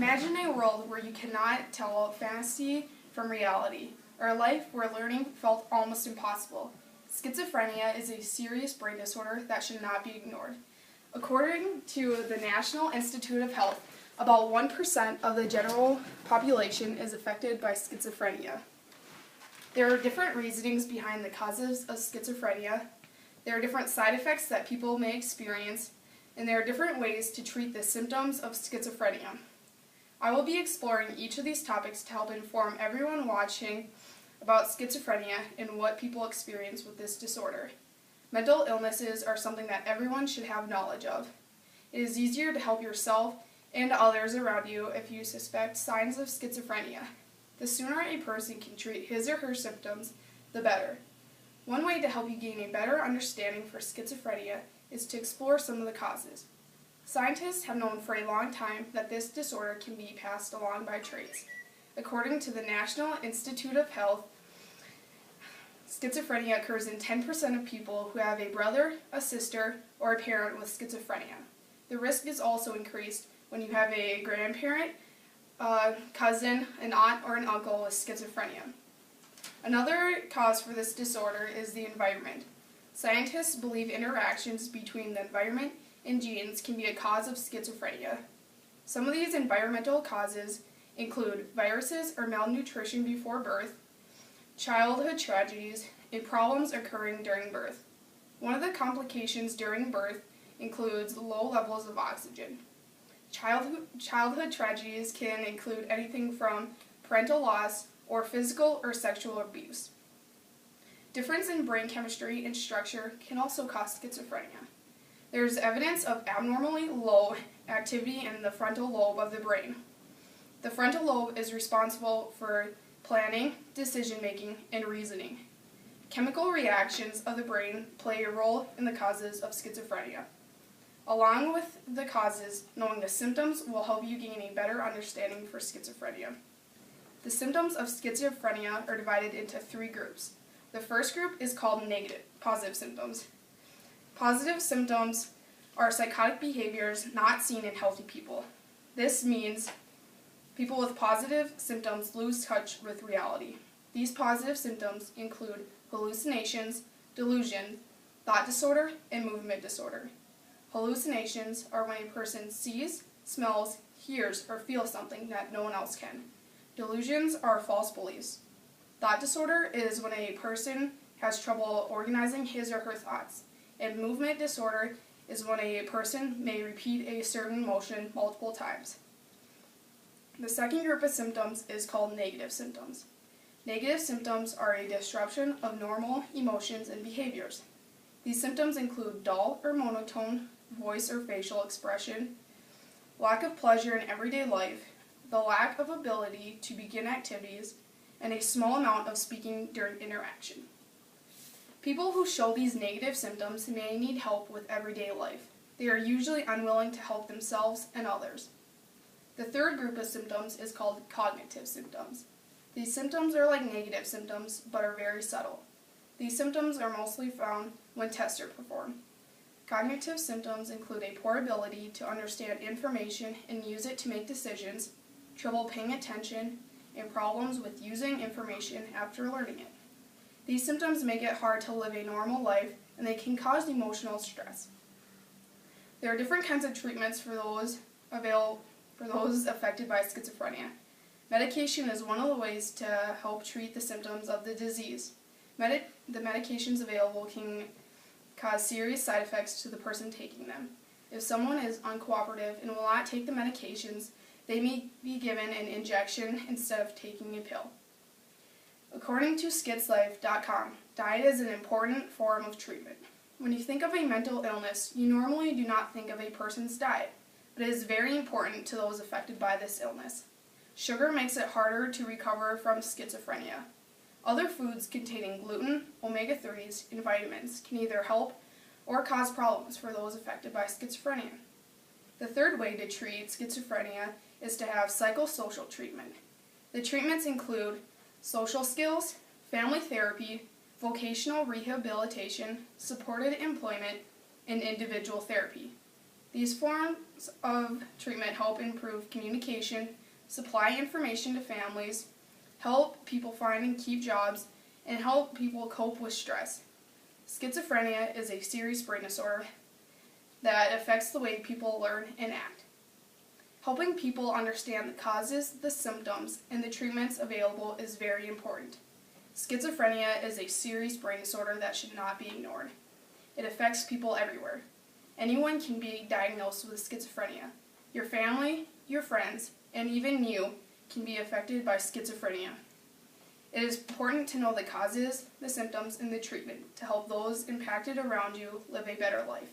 Imagine a world where you cannot tell fantasy from reality, or a life where learning felt almost impossible. Schizophrenia is a serious brain disorder that should not be ignored. According to the National Institute of Health, about 1% of the general population is affected by schizophrenia. There are different reasonings behind the causes of schizophrenia. There are different side effects that people may experience, and there are different ways to treat the symptoms of schizophrenia. I will be exploring each of these topics to help inform everyone watching about schizophrenia and what people experience with this disorder. Mental illnesses are something that everyone should have knowledge of. It is easier to help yourself and others around you if you suspect signs of schizophrenia. The sooner a person can treat his or her symptoms, the better. One way to help you gain a better understanding for schizophrenia is to explore some of the causes. Scientists have known for a long time that this disorder can be passed along by traits. According to the National Institute of Health, schizophrenia occurs in 10% of people who have a brother, a sister, or a parent with schizophrenia. The risk is also increased when you have a grandparent, a cousin, an aunt, or an uncle with schizophrenia. Another cause for this disorder is the environment. Scientists believe interactions between the environment and genes can be a cause of schizophrenia. Some of these environmental causes include viruses or malnutrition before birth, childhood tragedies, and problems occurring during birth. One of the complications during birth includes low levels of oxygen. Childhood tragedies can include anything from parental loss or physical or sexual abuse. Difference in brain chemistry and structure can also cause schizophrenia. There is evidence of abnormally low activity in the frontal lobe of the brain. The frontal lobe is responsible for planning, decision-making, and reasoning. Chemical reactions of the brain play a role in the causes of schizophrenia. Along with the causes, knowing the symptoms will help you gain a better understanding for schizophrenia. The symptoms of schizophrenia are divided into three groups. The first group is called positive symptoms. Positive symptoms are psychotic behaviors not seen in healthy people. This means people with positive symptoms lose touch with reality. These positive symptoms include hallucinations, delusion, thought disorder, and movement disorder. Hallucinations are when a person sees, smells, hears, or feels something that no one else can. Delusions are false beliefs. Thought disorder is when a person has trouble organizing his or her thoughts. And movement disorder is when a person may repeat a certain motion multiple times. The second group of symptoms is called negative symptoms. Negative symptoms are a disruption of normal emotions and behaviors. These symptoms include dull or monotone voice or facial expression, lack of pleasure in everyday life, the lack of ability to begin activities, and a small amount of speaking during interaction. People who show these negative symptoms may need help with everyday life. They are usually unwilling to help themselves and others. The third group of symptoms is called cognitive symptoms. These symptoms are like negative symptoms, but are very subtle. These symptoms are mostly found when tests are performed. Cognitive symptoms include a poor ability to understand information and use it to make decisions, trouble paying attention, and problems with using information after learning it. These symptoms make it hard to live a normal life, and they can cause emotional stress. There are different kinds of treatments for those affected by schizophrenia. Medication is one of the ways to help treat the symptoms of the disease. The medications available can cause serious side effects to the person taking them. If someone is uncooperative and will not take the medications, they may be given an injection instead of taking a pill. According to SchitzLife.com, diet is an important form of treatment. When you think of a mental illness, you normally do not think of a person's diet, but it is very important to those affected by this illness. Sugar makes it harder to recover from schizophrenia. Other foods containing gluten, omega-3s, and vitamins can either help or cause problems for those affected by schizophrenia. The third way to treat schizophrenia is to have psychosocial treatment. The treatments include social skills, family therapy, vocational rehabilitation, supported employment, and individual therapy. These forms of treatment help improve communication, supply information to families, help people find and keep jobs, and help people cope with stress. Schizophrenia is a serious brain disorder that affects the way people learn and act. Helping people understand the causes, the symptoms, and the treatments available is very important. Schizophrenia is a serious brain disorder that should not be ignored. It affects people everywhere. Anyone can be diagnosed with schizophrenia. Your family, your friends, and even you can be affected by schizophrenia. It is important to know the causes, the symptoms, and the treatment to help those impacted around you live a better life.